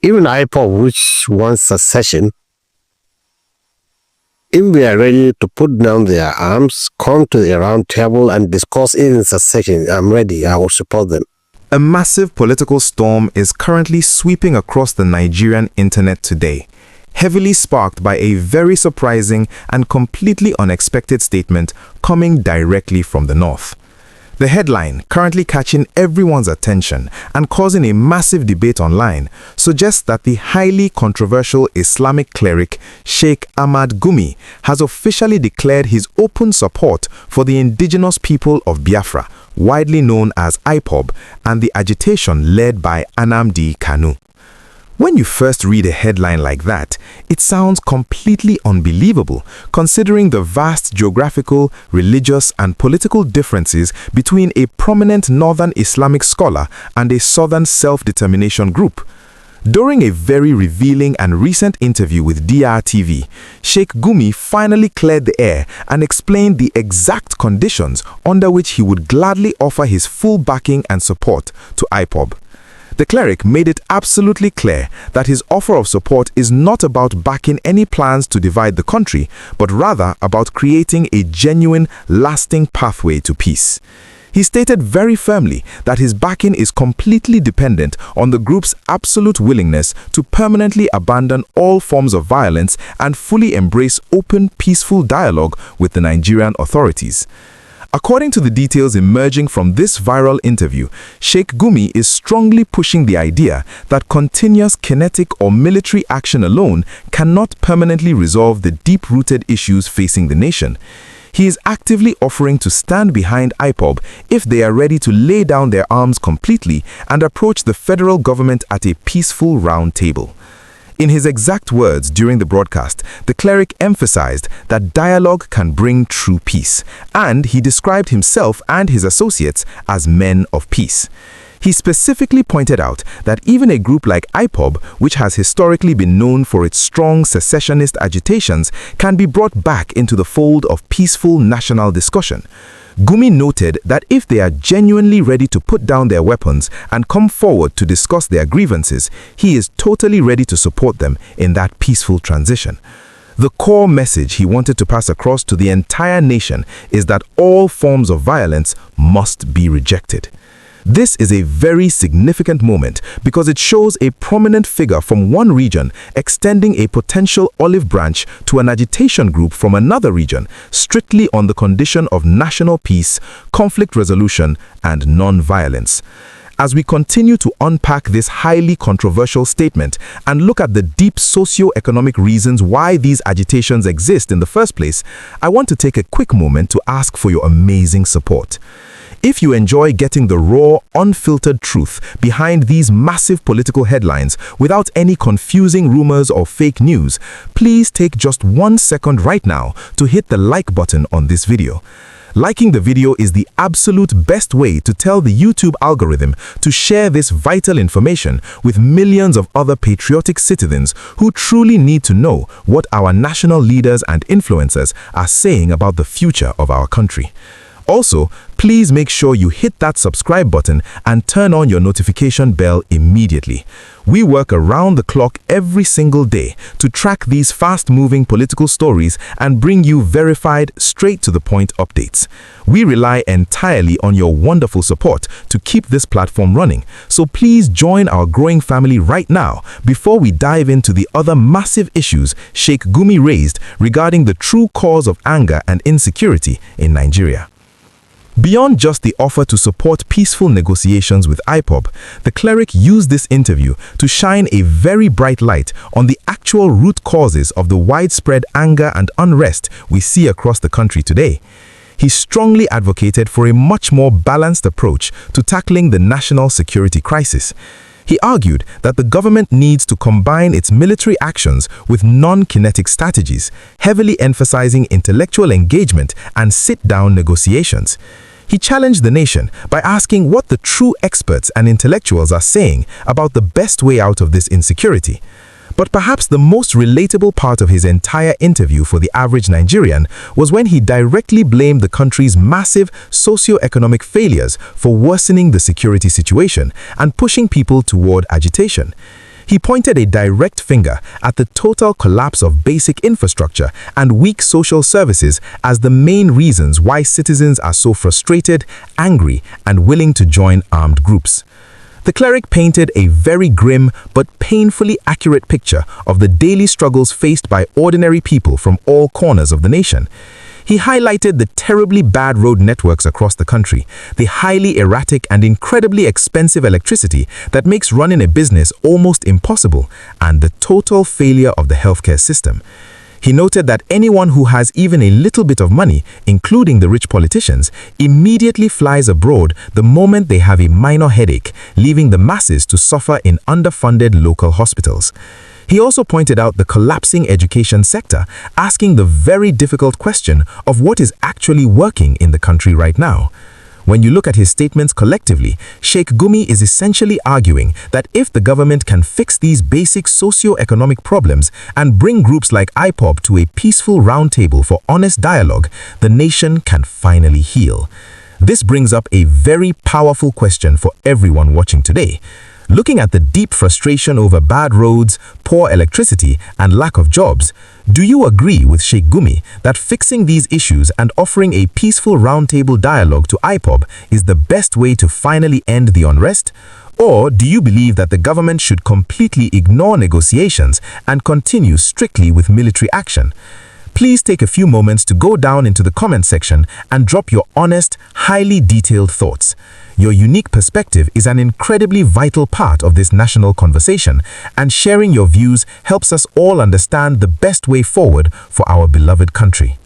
even IPOB, which wants secession, if we are ready to put down their arms, come to the round table and discuss even secession, I'm ready. I will support them. A massive political storm is currently sweeping across the Nigerian internet today, heavily sparked by a very surprising and completely unexpected statement coming directly from the north. The headline, currently catching everyone's attention and causing a massive debate online, suggests that the highly controversial Islamic cleric Sheikh Ahmad Gumi has officially declared his open support for the Indigenous People of Biafra, widely known as IPOB, and the agitation led by Nnamdi Kanu. When you first read a headline like that, it sounds completely unbelievable, considering the vast geographical, religious, and political differences between a prominent Northern Islamic scholar and a Southern self-determination group. During a very revealing and recent interview with DRTV, Sheikh Gumi finally cleared the air and explained the exact conditions under which he would gladly offer his full backing and support to IPOB. The cleric made it absolutely clear that his offer of support is not about backing any plans to divide the country, but rather about creating a genuine, lasting pathway to peace. He stated very firmly that his backing is completely dependent on the group's absolute willingness to permanently abandon all forms of violence and fully embrace open, peaceful dialogue with the Nigerian authorities. According to the details emerging from this viral interview, Sheikh Gumi is strongly pushing the idea that continuous kinetic or military action alone cannot permanently resolve the deep-rooted issues facing the nation. He is actively offering to stand behind IPOB if they are ready to lay down their arms completely and approach the federal government at a peaceful round table. In his exact words during the broadcast, the cleric emphasized that dialogue can bring true peace, and he described himself and his associates as men of peace. He specifically pointed out that even a group like IPOB, which has historically been known for its strong secessionist agitations, can be brought back into the fold of peaceful national discussion. Gumi noted that if they are genuinely ready to put down their weapons and come forward to discuss their grievances, he is totally ready to support them in that peaceful transition. The core message he wanted to pass across to the entire nation is that all forms of violence must be rejected. This is a very significant moment because it shows a prominent figure from one region extending a potential olive branch to an agitation group from another region, strictly on the condition of national peace, conflict resolution, and non-violence. As we continue to unpack this highly controversial statement and look at the deep socio-economic reasons why these agitations exist in the first place, I want to take a quick moment to ask for your amazing support. If you enjoy getting the raw, unfiltered truth behind these massive political headlines without any confusing rumors or fake news, please take just 1 second right now to hit the like button on this video. Liking the video is the absolute best way to tell the YouTube algorithm to share this vital information with millions of other patriotic citizens who truly need to know what our national leaders and influencers are saying about the future of our country. Also, please make sure you hit that subscribe button and turn on your notification bell immediately. We work around the clock every single day to track these fast-moving political stories and bring you verified, straight-to-the-point updates. We rely entirely on your wonderful support to keep this platform running, so please join our growing family right now before we dive into the other massive issues Sheikh Gumi raised regarding the true cause of anger and insecurity in Nigeria. Beyond just the offer to support peaceful negotiations with IPOB, the cleric used this interview to shine a very bright light on the actual root causes of the widespread anger and unrest we see across the country today. He strongly advocated for a much more balanced approach to tackling the national security crisis. He argued that the government needs to combine its military actions with non-kinetic strategies, heavily emphasizing intellectual engagement and sit-down negotiations. He challenged the nation by asking what the true experts and intellectuals are saying about the best way out of this insecurity. But perhaps the most relatable part of his entire interview for the average Nigerian was when he directly blamed the country's massive socio-economic failures for worsening the security situation and pushing people toward agitation. He pointed a direct finger at the total collapse of basic infrastructure and weak social services as the main reasons why citizens are so frustrated, angry, and willing to join armed groups. The cleric painted a very grim but painfully accurate picture of the daily struggles faced by ordinary people from all corners of the nation. He highlighted the terribly bad road networks across the country, the highly erratic and incredibly expensive electricity that makes running a business almost impossible, and the total failure of the healthcare system. He noted that anyone who has even a little bit of money, including the rich politicians, immediately flies abroad the moment they have a minor headache, leaving the masses to suffer in underfunded local hospitals. He also pointed out the collapsing education sector, asking the very difficult question of what is actually working in the country right now. When you look at his statements collectively, Sheikh Gumi is essentially arguing that if the government can fix these basic socio-economic problems and bring groups like IPOB to a peaceful roundtable for honest dialogue, the nation can finally heal. This brings up a very powerful question for everyone watching today. Looking at the deep frustration over bad roads, poor electricity, and lack of jobs, do you agree with Sheikh Gumi that fixing these issues and offering a peaceful roundtable dialogue to IPOB is the best way to finally end the unrest? Or do you believe that the government should completely ignore negotiations and continue strictly with military action? Please take a few moments to go down into the comment section and drop your honest, highly detailed thoughts. Your unique perspective is an incredibly vital part of this national conversation, and sharing your views helps us all understand the best way forward for our beloved country.